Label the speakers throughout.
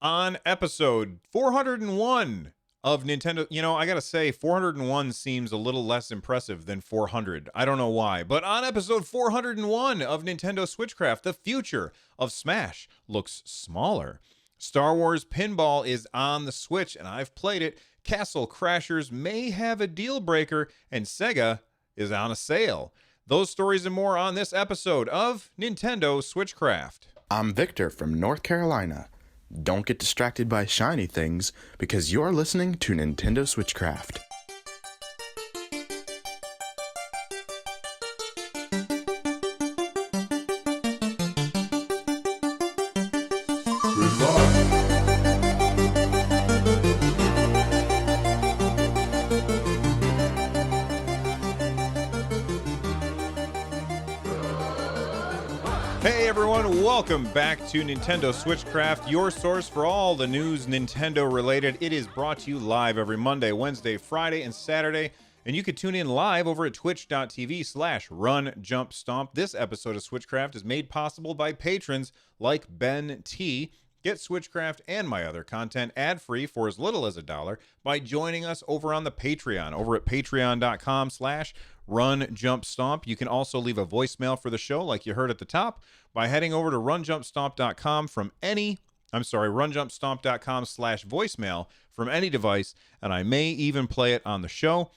Speaker 1: On episode 401 of Nintendo. I gotta say, 401 seems a little less impressive than 400. I don't know why. But on episode 401 of Nintendo Switchcraft, the future of Smash looks smaller. Star Wars Pinball is on the Switch, and I've played it. Castle Crashers may have a deal breaker, and Sega is on a sale. Those stories and more on this episode of Nintendo Switchcraft.
Speaker 2: I'm Victor from North Carolina. Don't get distracted by shiny things because you're listening to Nintendo Switchcraft.
Speaker 1: Hey everyone, welcome back to Nintendo Switchcraft, your source for all the news Nintendo related. It is brought to you live every Monday, Wednesday, Friday, and Saturday, and you can tune in live over at twitch.tv/runjumpstomp. This episode of Switchcraft is made possible by patrons like Ben T. Get Switchcraft and my other content ad-free for as little as $1 by joining us over on the Patreon, over at patreon.com/runjumpstomp. You can also leave a voicemail for the show like you heard at the top by heading over to runjumpstomp.com runjumpstomp.com/voicemail from any device, and I may even play it on the show.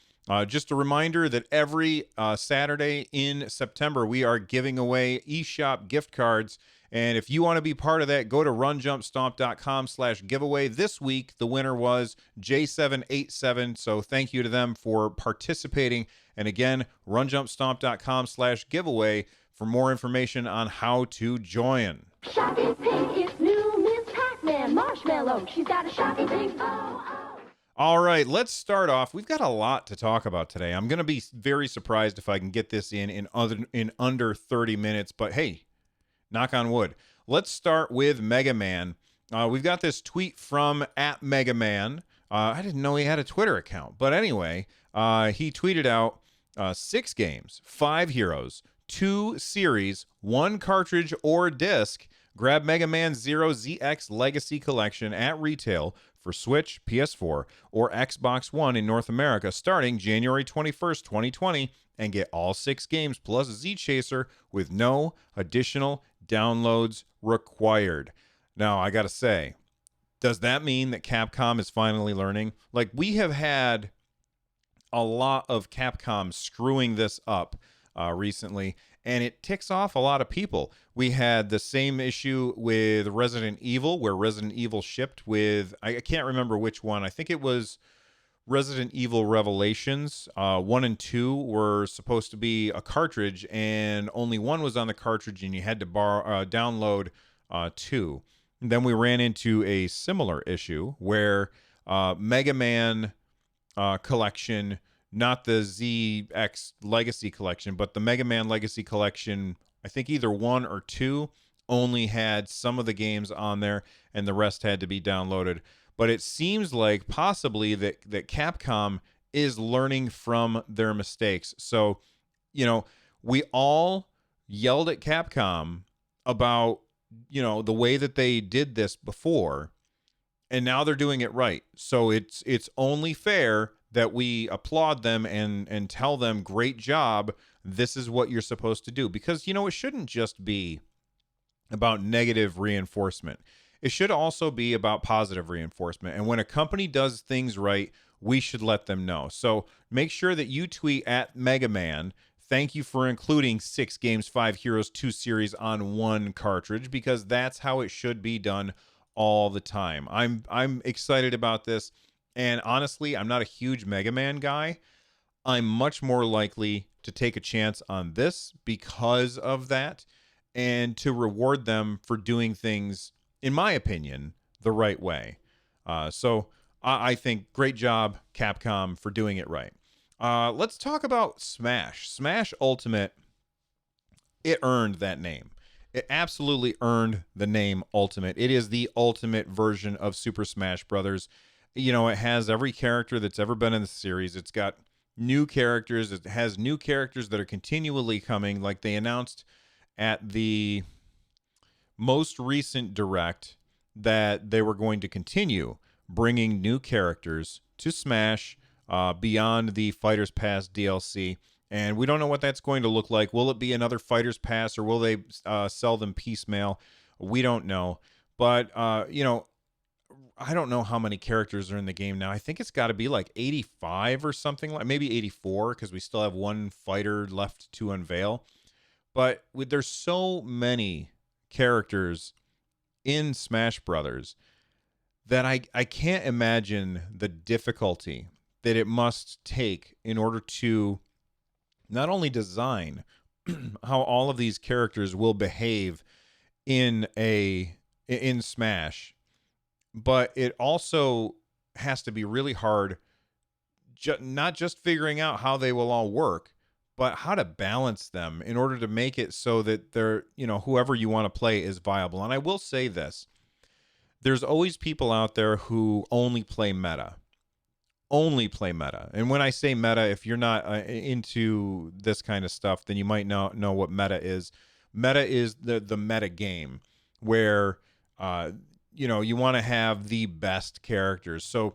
Speaker 1: Just a reminder that every Saturday in September, we are giving away eShop gift cards. And if you want to be part of that, go to runjumpstomp.com/giveaway. This week, the winner was J787. So thank you to them for participating. And again, runjumpstomp.com/giveaway for more information on how to join.
Speaker 3: Shocking pink, it's new Miss Pac-Man Marshmallow. She's got a shocking pink. Oh.
Speaker 1: All right, let's start off. We've got a lot to talk about today. I'm going to be very surprised if I can get this in under 30 minutes. But hey, knock on wood. Let's start with Mega Man. We've got this tweet from @MegaMan. I didn't know he had a Twitter account. But anyway, he tweeted out 6 games, 5 heroes, 2 series, 1 cartridge or disc. Grab Mega Man Zero ZX Legacy Collection at retail for Switch, PS4, or Xbox One in North America starting January 21st, 2020, and get all 6 games plus Z Chaser with no additional downloads required. Now, I gotta say, does that mean that Capcom is finally learning? Like, we have had a lot of Capcom screwing this up recently, and it ticks off a lot of people. We had the same issue with Resident Evil, where Resident Evil shipped with, I can't remember which one. I think it was Resident Evil Revelations. 1 and 2 were supposed to be a cartridge, and only 1 was on the cartridge, and you had to download 2. And then we ran into a similar issue where Mega Man Collection, not the ZX Legacy Collection, but the Mega Man Legacy Collection, I think either 1 or 2 only had some of the games on there, and the rest had to be downloaded. But it seems like possibly that Capcom is learning from their mistakes. So, we all yelled at Capcom about, the way that they did this before, and now they're doing it right. So it's only fair that we applaud them and tell them, great job, this is what you're supposed to do. Because, it shouldn't just be about negative reinforcement. It should also be about positive reinforcement. And when a company does things right, we should let them know. So make sure that you tweet @MegaMan. Thank you for including 6 games, 5 heroes, 2 series on 1 cartridge, because that's how it should be done all the time. I'm excited about this. And honestly, I'm not a huge Mega Man guy. I'm much more likely to take a chance on this because of that, and to reward them for doing things, in my opinion, the right way. So I think great job, Capcom, for doing it right. Let's talk about Smash. Smash Ultimate, it earned that name. It absolutely earned the name Ultimate. It is the ultimate version of Super Smash Brothers. It has every character that's ever been in the series. It's got new characters. It has new characters that are continually coming. Like they announced at the most recent Direct that they were going to continue bringing new characters to Smash beyond the Fighters Pass DLC. And we don't know what that's going to look like. Will it be another Fighters Pass, or will they sell them piecemeal? We don't know. But, I don't know how many characters are in the game now. I think it's got to be like 85 or something, like maybe 84, because we still have one fighter left to unveil. But there's so many characters in Smash Brothers that I can't imagine the difficulty that it must take in order to not only design how all of these characters will behave in Smash, but it also has to be really hard, not just figuring out how they will all work, but how to balance them in order to make it so that they're, whoever you want to play is viable. And I will say this, there's always people out there who only play meta. And when I say meta, if you're not into this kind of stuff, then you might not know what meta is. Meta is the meta game where you want to have the best characters. So,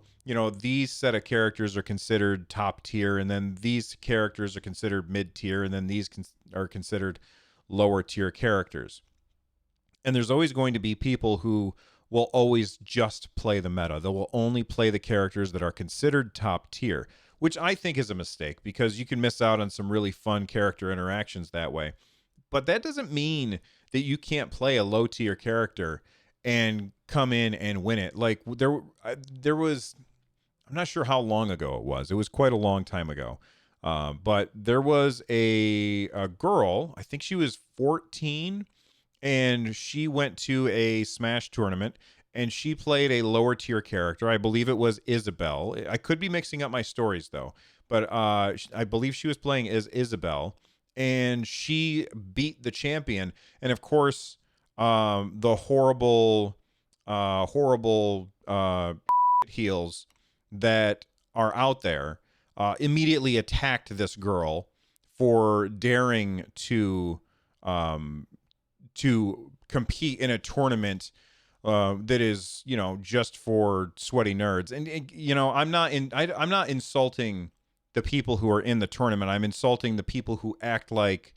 Speaker 1: these set of characters are considered top tier, and then these characters are considered mid tier, and then these are considered lower tier characters. And there's always going to be people who will always just play the meta. They will only play the characters that are considered top tier, which I think is a mistake, because you can miss out on some really fun character interactions that way. But that doesn't mean that you can't play a low tier character and come in and win it. Like there was, I'm not sure how long ago it was. It was quite a long time ago. But there was a girl, I think she was 14, and she went to a Smash tournament, and she played a lower tier character. I believe it was Isabelle. I could be mixing up my stories though, but I believe she was playing as Isabelle, and she beat the champion. And of course, the horrible heels that are out there immediately attacked this girl for daring to compete in a tournament that is, just for sweaty nerds. And I'm not insulting the people who are in the tournament. I'm insulting the people who act like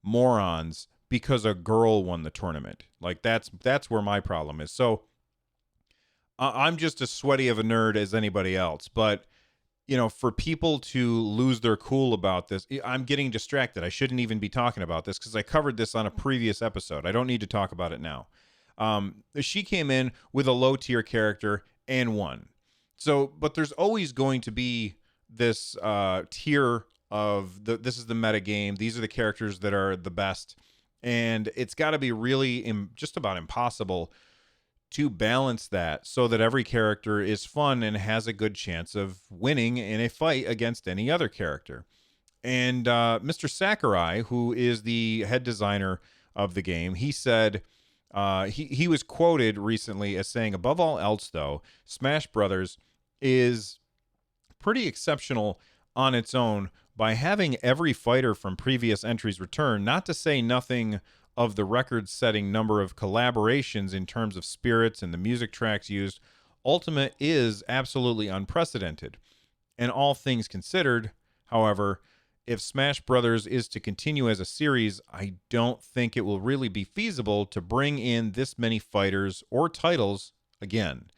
Speaker 1: morons because a girl won the tournament. Like that's where my problem is. So I'm just as sweaty of a nerd as anybody else, but for people to lose their cool about this, I'm getting distracted. I shouldn't even be talking about this because I covered this on a previous episode. I don't need to talk about it now. She came in with a low tier character and won. So, but there's always going to be this tier of this is the meta game. These are the characters that are the best. And it's got to be really just about impossible to balance that so that every character is fun and has a good chance of winning in a fight against any other character. And Mr. Sakurai, who is the head designer of the game, he said, he was quoted recently as saying, above all else, though, Smash Brothers is pretty exceptional on its own by having every fighter from previous entries return, not to say nothing of the record-setting number of collaborations in terms of spirits and the music tracks used. Ultimate is absolutely unprecedented. And all things considered, however, if Smash Brothers is to continue as a series, I don't think it will really be feasible to bring in this many fighters or titles again.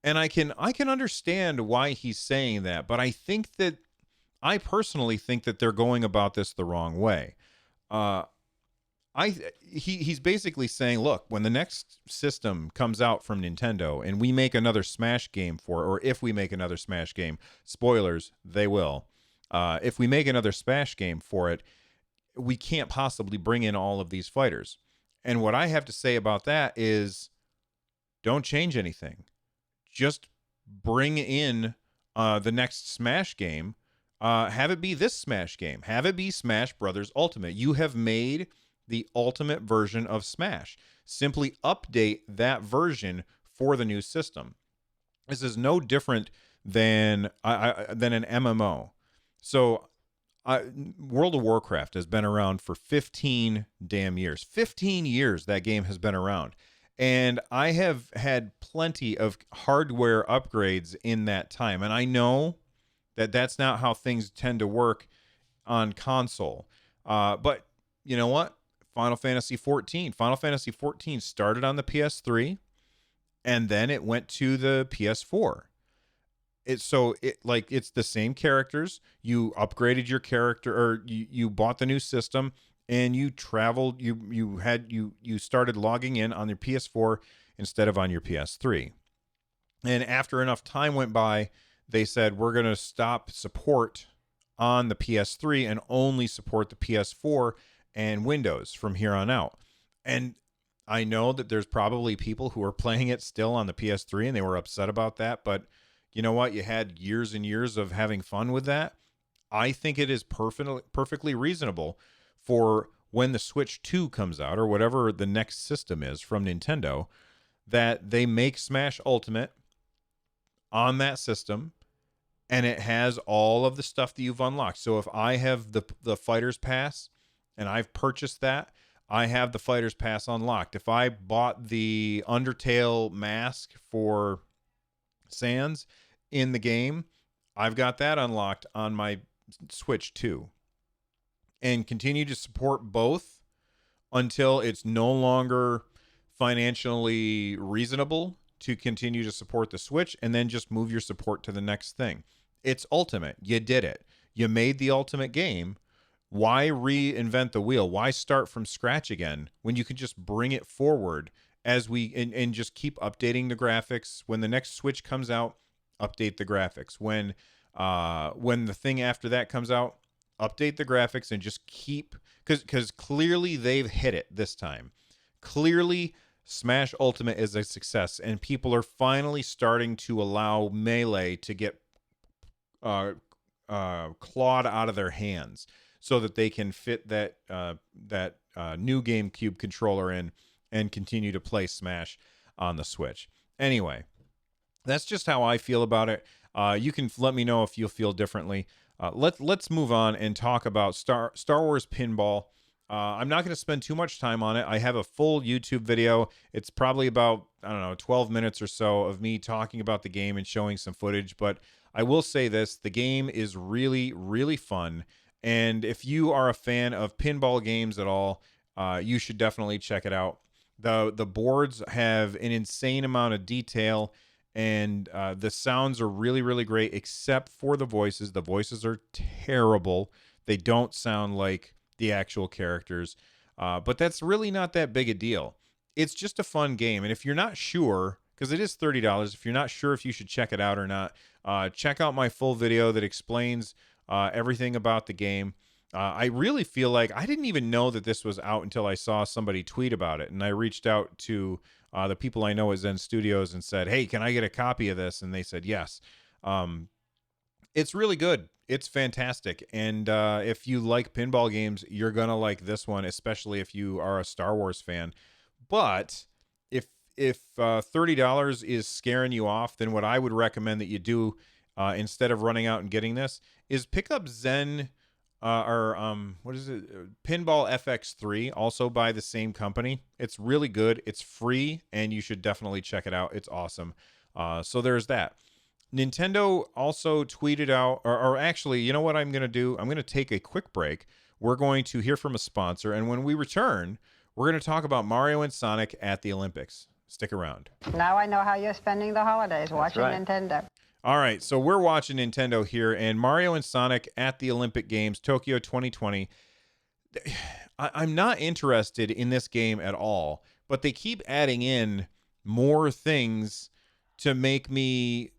Speaker 1: And I can understand why he's saying that, but I personally think that they're going about this the wrong way. He's basically saying, look, when the next system comes out from Nintendo and we make another Smash game for it, or if we make another Smash game, spoilers, they will. If we make another Smash game for it, we can't possibly bring in all of these fighters. And what I have to say about that is, don't change anything. Just bring in the next Smash game. Have it be this Smash game. Have it be Smash Brothers Ultimate. You have made the ultimate version of Smash. Simply update that version for the new system. This is no different than an MMO. So World of Warcraft has been around for 15 damn years. 15 years that game has been around. And I have had plenty of hardware upgrades in that time. And I know that that's not how things tend to work on console. But you know what? Final Fantasy 14. Final Fantasy 14 started on the PS3 and then it went to the PS4. It's the same characters. You upgraded your character, or you bought the new system, and you traveled. You started logging in on your PS4 instead of on your PS3. And after enough time went by, they said we're going to stop support on the PS3 and only support the PS4 and Windows from here on out. And I know that there's probably people who are playing it still on the PS3 and they were upset about that, but you know what? You had years and years of having fun with that. I think it is perfectly reasonable for when the Switch 2 comes out, or whatever the next system is from Nintendo, that they make Smash Ultimate on that system, and it has all of the stuff that you've unlocked. So if I have the Fighters Pass and I've purchased that, I have the Fighters Pass unlocked. If I bought the Undertale mask for Sans in the game, I've got that unlocked on my Switch 2. And continue to support both until it's no longer financially reasonable to continue to support the Switch, and then just move your support to the next thing. It's Ultimate. You did it. You made the Ultimate game. Why reinvent the wheel? Why start from scratch again when you can just bring it forward and just keep updating the graphics? When the next Switch comes out, update the graphics. When the thing after that comes out, update the graphics, and just keep, because clearly they've hit it this time. Clearly Smash Ultimate is a success, and people are finally starting to allow Melee to get clawed out of their hands so that they can fit that new GameCube controller in and continue to play Smash on the Switch. Anyway, that's just how I feel about it. You can let me know if you feel differently. Let's move on and talk about Star Wars Pinball. I'm not going to spend too much time on it. I have a full YouTube video. It's probably about, 12 minutes or so of me talking about the game and showing some footage. But I will say this, the game is really, really fun. And if you are a fan of pinball games at all, you should definitely check it out. The boards have an insane amount of detail, and the sounds are really, really great, except for the voices. The voices are terrible. They don't sound like the actual characters, but that's really not that big a deal. It's just a fun game, and if you're not sure, because it is $30, if you're not sure if you should check it out or not, check out my full video that explains everything about the game. I really feel like I didn't even know that this was out until I saw somebody tweet about it, and I reached out to the people I know at Zen Studios and said, hey, can I get a copy of this? And they said yes. It's really good. It's fantastic. And if you like pinball games, you're going to like this one, especially if you are a Star Wars fan. But if $30 is scaring you off, then what I would recommend that you do instead of running out and getting this is pick up Zen what is it? Pinball FX3, also by the same company. It's really good. It's free, and you should definitely check it out. It's awesome. So there's that. Nintendo also tweeted out, or actually, you know what I'm going to do? I'm going to take a quick break. We're going to hear from a sponsor, and when we return, we're going to talk about Mario and Sonic at the Olympics. Stick around.
Speaker 4: Now I know how you're spending the holidays, watching Nintendo.
Speaker 1: All right, so we're watching Nintendo here, and Mario and Sonic at the Olympic Games, Tokyo 2020. I'm not interested in this game at all, but they keep adding in more things to make me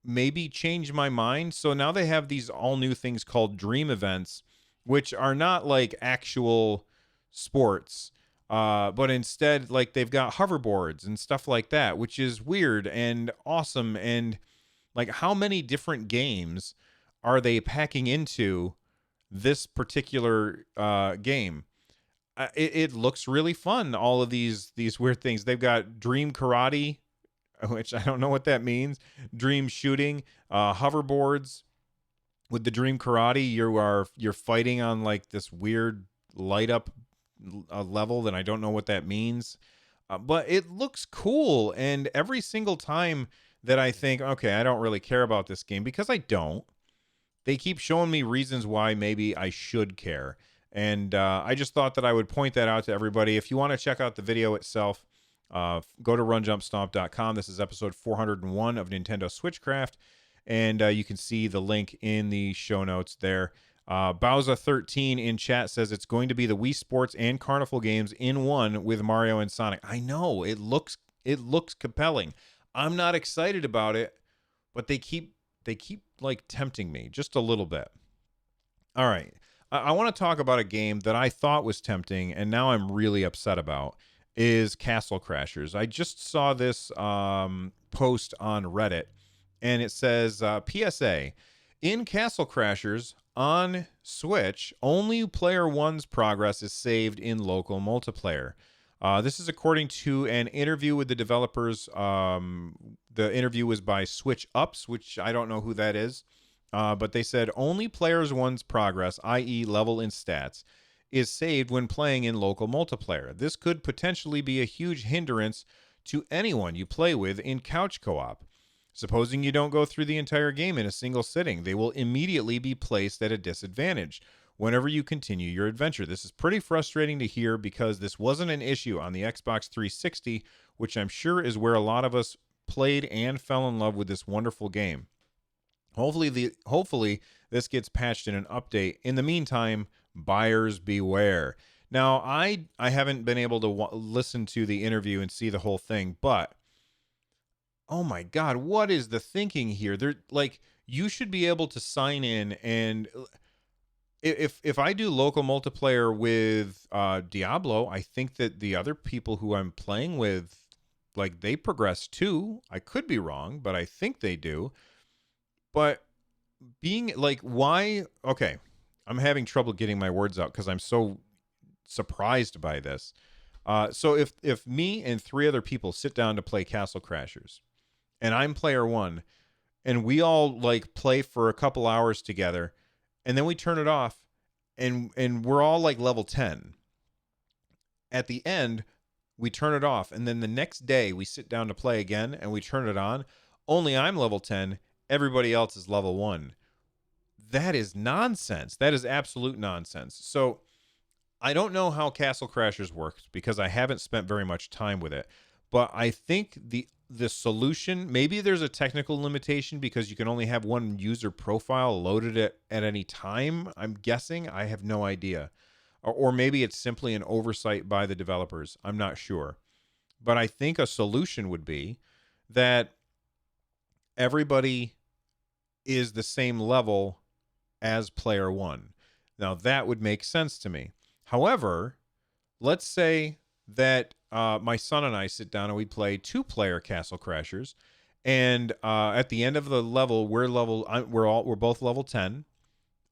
Speaker 1: maybe change my mind. So now they have these all new things called dream events, which are not like actual sports, but instead like they've got hoverboards and stuff like that, which is weird and awesome. And like, how many different games are they packing into this particular game? It looks really fun. All of these weird things. They've got Dream Karate, which I don't know what that means. Dream Shooting, hoverboards. With the Dream Karate, you're fighting on like this weird light up level that I don't know what that means. But it looks cool. And every single time that I think, okay, I don't really care about this game, because I don't, they keep showing me reasons why maybe I should care. And I just thought that I would point that out to everybody. If you want to check out the video itself, go to runjumpstomp.com. This is episode 401 of Nintendo Switchcraft. And you can see the link in the show notes there. Bowza13 in chat says it's going to be the Wii Sports and Carnival games in one with Mario and Sonic. I know, it looks compelling. I'm not excited about it, but they keep like tempting me just a little bit. All right. I want to talk about a game that I thought was tempting and now I'm really upset about, is Castle Crashers. I just saw this post on Reddit, and it says, PSA, in Castle Crashers on Switch, only player one's progress is saved in local multiplayer. This is according to an interview with the developers. The interview was by Switch Ups, which I don't know who that is. But they said only players one's progress, i.e. level and stats, is saved when playing in local multiplayer. This could potentially be a huge hindrance to anyone you play with in couch co-op. Supposing you don't go through the entire game in a single sitting, they will immediately be placed at a disadvantage whenever you continue your adventure. This is pretty frustrating to hear because this wasn't an issue on the Xbox 360, which I'm sure is where a lot of us played and fell in love with this wonderful game. Hopefully this gets patched in an update. In the meantime, buyers beware. Now, I haven't been able to listen to the interview and see the whole thing, but oh my God, what is the thinking here? They're like, you should be able to sign in, and if I do local multiplayer with Diablo, I think that the other people who I'm playing with, like, they progress too. I could be wrong, but I think they do. But being like, why? Okay, I'm having trouble getting my words out because I'm so surprised by this. So if me and 3 other people sit down to play Castle Crashers, and I'm player one, and we all like play for a couple hours together, and then we turn it off, and we're all like level 10. At the end, we turn it off, and then the next day we sit down to play again, and we turn it on. Only I'm level 10. Everybody else is level 1. That is nonsense. That is absolute nonsense. So I don't know how Castle Crashers works because I haven't spent very much time with it. But I think the solution, maybe there's a technical limitation because you can only have one user profile loaded at any time. I'm guessing. I have no idea. Or maybe it's simply an oversight by the developers. I'm not sure. But I think a solution would be that everybody is the same level as player one. Now, that would make sense to me. However, let's say that my son and I sit down and we play 2-player Castle Crashers, and at the end of the level, we're both level 10,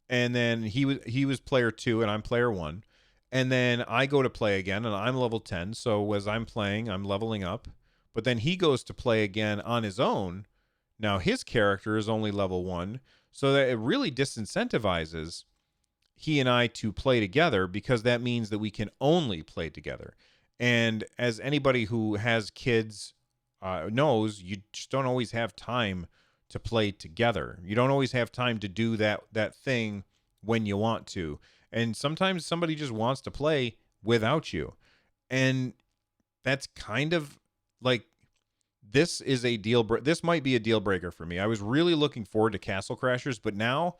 Speaker 1: and then he was player 2 and I'm player 1, and then I go to play again and I'm level 10. So as I'm playing, I'm leveling up, but then he goes to play again on his own. Now his character is only level 1, so that it really disincentivizes he and I to play together, because that means that we can only play together. And as anybody who has kids knows, you just don't always have time to play together. You don't always have time to do that thing when you want to. And sometimes somebody just wants to play without you. And that's kind of like, this is a this might be a deal breaker for me. I was really looking forward to Castle Crashers, but now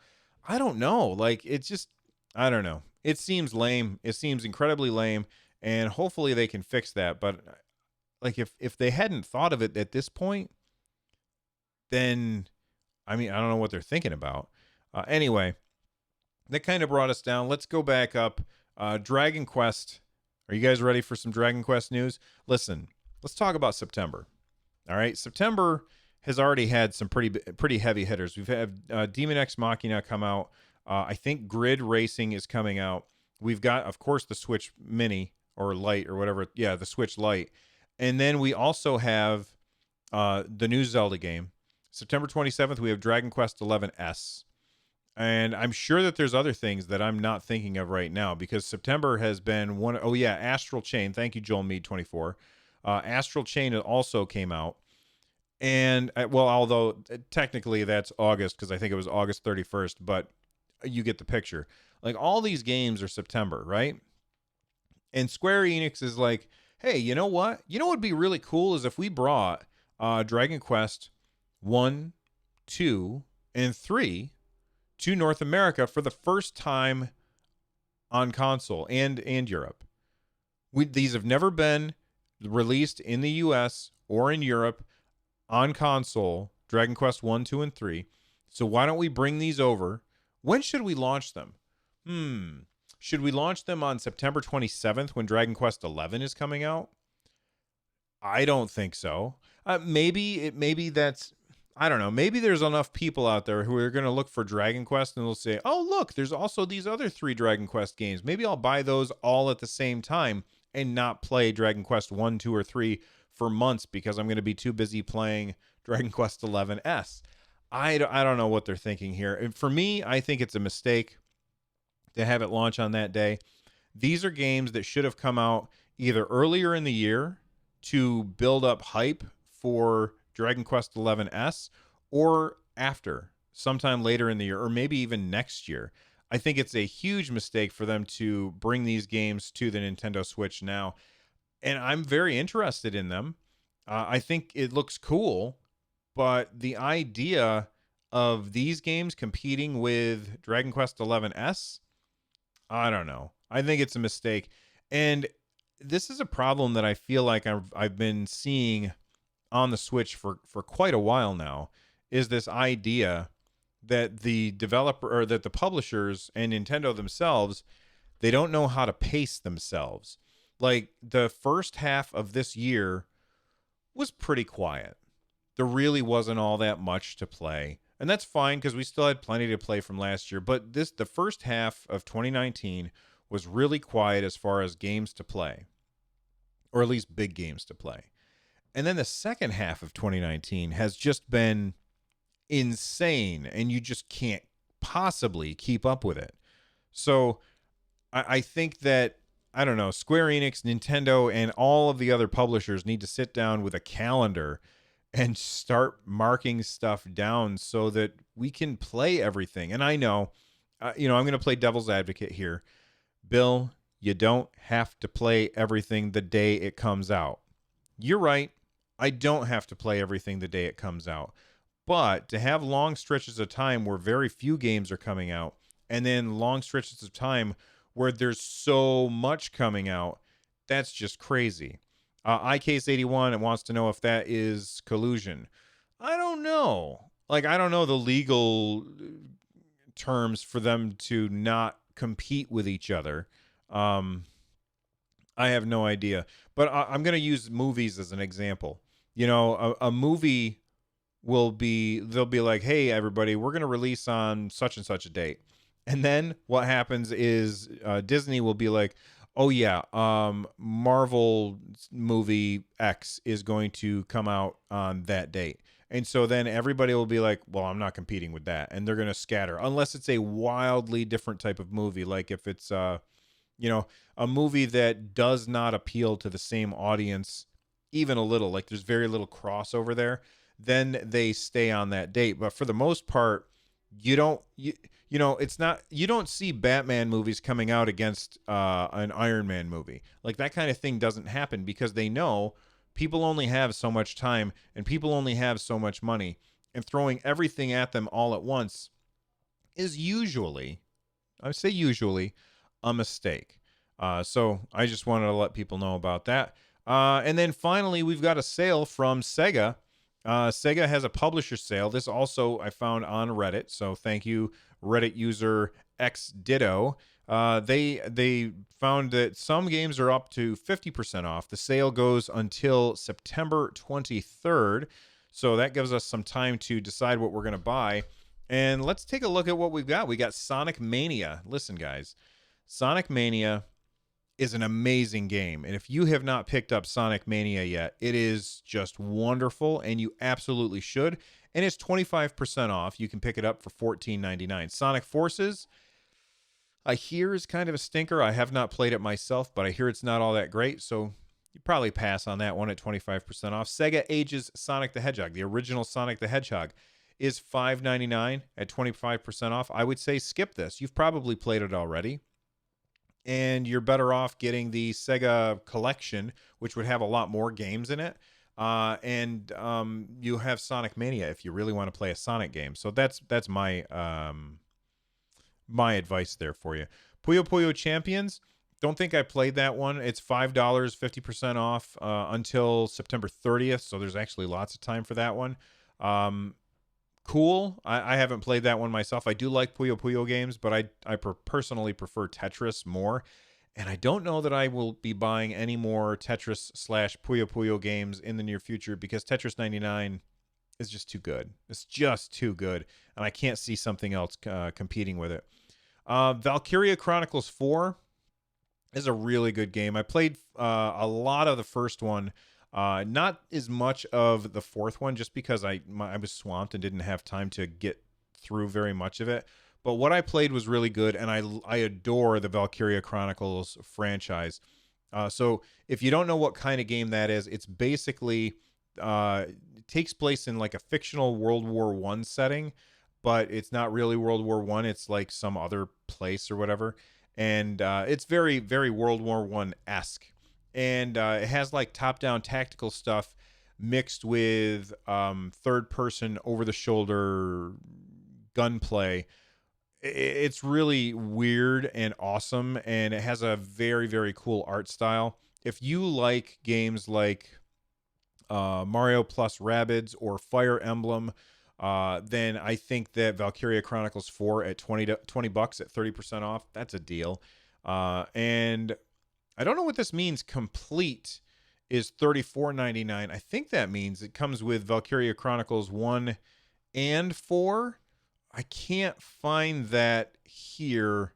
Speaker 1: I don't know. Like, it's just, I don't know. It seems lame. It seems incredibly lame, and hopefully they can fix that. But like, if they hadn't thought of it at this point, then I mean, I don't know what they're thinking about. Anyway, that kind of brought us down. Let's go back up. Dragon Quest. Are you guys ready for some Dragon Quest news? Listen, let's talk about September. All right, September has already had some pretty heavy hitters. We've had Demon X Machina come out. I think Grid Racing is coming out. We've got, of course, the Switch Mini or Lite or whatever. Yeah, the Switch Lite. And then we also have the new Zelda game. September 27th, we have Dragon Quest XI S. And I'm sure that there's other things that I'm not thinking of right now, because September has been one. Oh, yeah, Astral Chain. Thank you, Joel Mead 24. Astral Chain also came out. And, well, although technically that's August because I think it was August 31st, but you get the picture. Like, all these games are September, right? And Square Enix is like, hey, you know what? You know what would be really cool is if we brought Dragon Quest 1, 2, and 3 to North America for the first time on console and Europe. These have never been released in the US or in Europe on console, Dragon Quest 1, 2, and 3. So why don't we bring these over? When should we launch them? Should we launch them on September 27th when Dragon Quest 11 is coming out? I don't think so. Maybe that's, I don't know. Maybe there's enough people out there who are going to look for Dragon Quest and they'll say, oh, look, there's also these other 3 Dragon Quest games. Maybe I'll buy those all at the same time and not play Dragon Quest 1, 2, or 3 for months because I'm going to be too busy playing Dragon Quest 11S. I don't know what they're thinking here. And for me, I think it's a mistake to have it launch on that day. These are games that should have come out either earlier in the year to build up hype for Dragon Quest 11S or after, sometime later in the year, or maybe even next year. I think it's a huge mistake for them to bring these games to the Nintendo Switch now. And I'm very interested in them. I think it looks cool, but the idea of these games competing with Dragon Quest 11S, I don't know. I think it's a mistake. And this is a problem that I feel like I've been seeing on the Switch for quite a while now, is this idea that the developer or that the publishers and Nintendo themselves, they don't know how to pace themselves. Like, the first half of this year was pretty quiet. There really wasn't all that much to play. And that's fine because we still had plenty to play from last year. But the first half of 2019 was really quiet as far as games to play, or at least big games to play. And then the second half of 2019 has just been insane, and you just can't possibly keep up with it. So I think that, I don't know, Square Enix, Nintendo, and all of the other publishers need to sit down with a calendar and start marking stuff down so that we can play everything. And I know, I'm going to play devil's advocate here. Bill, you don't have to play everything the day it comes out. You're right. I don't have to play everything the day it comes out. But to have long stretches of time where very few games are coming out, and then long stretches of time where there's so much coming out, that's just crazy. iCase81 wants to know if that is collusion. I don't know. Like, I don't know the legal terms for them to not compete with each other. I have no idea. But I'm going to use movies as an example. A movie they'll be like, hey, everybody, we're going to release on such and such a date. And then what happens is Disney will be like, oh, yeah, Marvel movie X is going to come out on that date. And so then everybody will be like, well, I'm not competing with that. And they're going to scatter, unless it's a wildly different type of movie. Like if it's, a movie that does not appeal to the same audience, even a little, like there's very little crossover there, then they stay on that date. But for the most part, you don't see Batman movies coming out against an Iron Man movie. Like, that kind of thing doesn't happen because they know people only have so much time and people only have so much money, and throwing everything at them all at once is usually, I say usually, a mistake. So I just wanted to let people know about that. And then finally, we've got a sale from Sega. Sega has a publisher sale. This also I found on Reddit, so thank you, Reddit user xditto. They found that some games are up to 50% off. The sale goes until September 23rd, so that gives us some time to decide what we're going to buy. And let's take a look at what we've got. We got Sonic Mania. Listen, guys, Sonic Mania is an amazing game, and if you have not picked up Sonic Mania yet, it is just wonderful, and you absolutely should. And it's 25% off. You can pick it up for $14.99. Sonic Forces, I hear, is kind of a stinker. I have not played it myself, but I hear it's not all that great. So you probably pass on that one at 25% off. Sega Ages Sonic the Hedgehog, the original Sonic the Hedgehog, is $5.99 at 25% off. I would say skip this. You've probably played it already. And you're better off getting the Sega Collection, which would have a lot more games in it. And you have Sonic Mania if you really want to play a Sonic game. So that's my my advice there for you. Puyo Puyo Champions. Don't think I played that one. It's $5, 50% off until September 30th. So there's actually lots of time for that one. Cool. I haven't played that one myself. I do like Puyo Puyo games, but I personally prefer Tetris more. And I don't know that I will be buying any more Tetris / Puyo Puyo games in the near future because Tetris 99 is just too good. It's just too good. And I can't see something else competing with it. Valkyria Chronicles 4 is a really good game. I played a lot of the first one. Not as much of the fourth one, just because I was swamped and didn't have time to get through very much of it. But what I played was really good, and I adore the Valkyria Chronicles franchise. So if you don't know what kind of game that is, it's basically it takes place in like a fictional World War I setting, but it's not really World War I. It's like some other place or whatever, and it's very, very World War I-esque. And it has like top-down tactical stuff mixed with third-person, over-the-shoulder gunplay. It's really weird and awesome, and it has a very, very cool art style. If you like games like Mario plus Rabbids or Fire Emblem, then I think that Valkyria Chronicles 4 at $20 at 30% off, that's a deal. And I don't know what this means. Complete is $34.99. I think that means it comes with Valkyria Chronicles 1 and 4. I can't find that here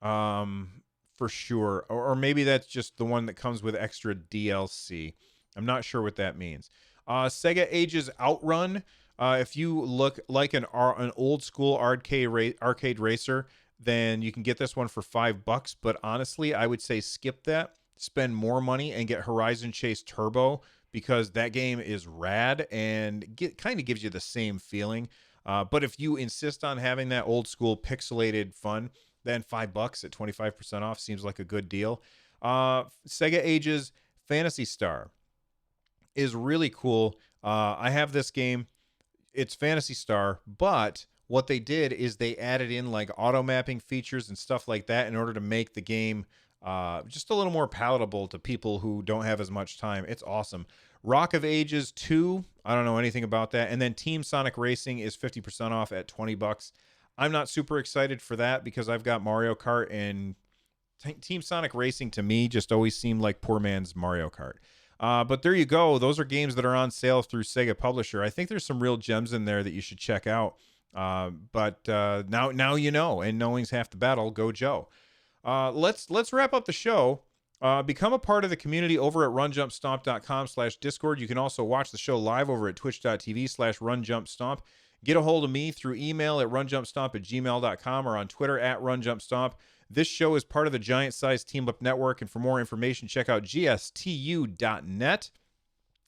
Speaker 1: for sure. Or maybe that's just the one that comes with extra DLC. I'm not sure what that means. Sega Ages Outrun. If you look like an old school arcade racer, then you can get this one for $5. But honestly, I would say skip that. Spend more money and get Horizon Chase Turbo, because that game is rad and kind of gives you the same feeling. But if you insist on having that old school pixelated fun, then $5 at 25% off seems like a good deal. Sega Ages Phantasy Star is really cool. I have this game. It's Phantasy Star, but what they did is they added in like auto mapping features and stuff like that in order to make the game just a little more palatable to people who don't have as much time. It's awesome. Rock of Ages 2, I don't know anything about that. And then Team Sonic Racing is 50% off at $20. I'm not super excited for that because I've got Mario Kart, and Team Sonic Racing to me just always seemed like poor man's Mario Kart. But there you go. Those are games that are on sale through Sega Publisher. I think there's some real gems in there that you should check out. But now you know, and knowing's half the battle. Go Joe. Let's wrap up the show. Become a part of the community over at runjumpstomp.com/Discord. You can also watch the show live over at twitch.tv/runjumpstomp. Get a hold of me through email at runjumpstomp@gmail.com or on Twitter at runjumpstomp. This show is part of the Giant Size Team Up Network, and for more information, check out gstu.net.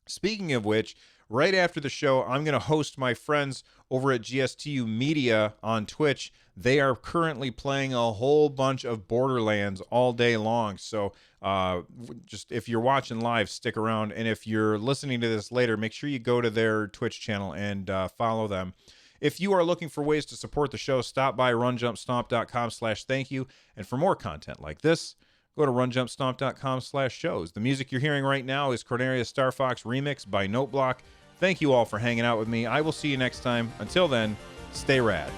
Speaker 1: Speaking of which, right after the show, I'm going to host my friends over at GSTU Media on Twitch. They are currently playing a whole bunch of Borderlands all day long. So just if you're watching live, stick around. And if you're listening to this later, make sure you go to their Twitch channel and follow them. If you are looking for ways to support the show, stop by runjumpstomp.com/thank-you. And for more content like this, go to runjumpstomp.com/shows. The music you're hearing right now is Cornelia Star Fox Remix by Noteblock. Thank you all for hanging out with me. I will see you next time. Until then, stay rad.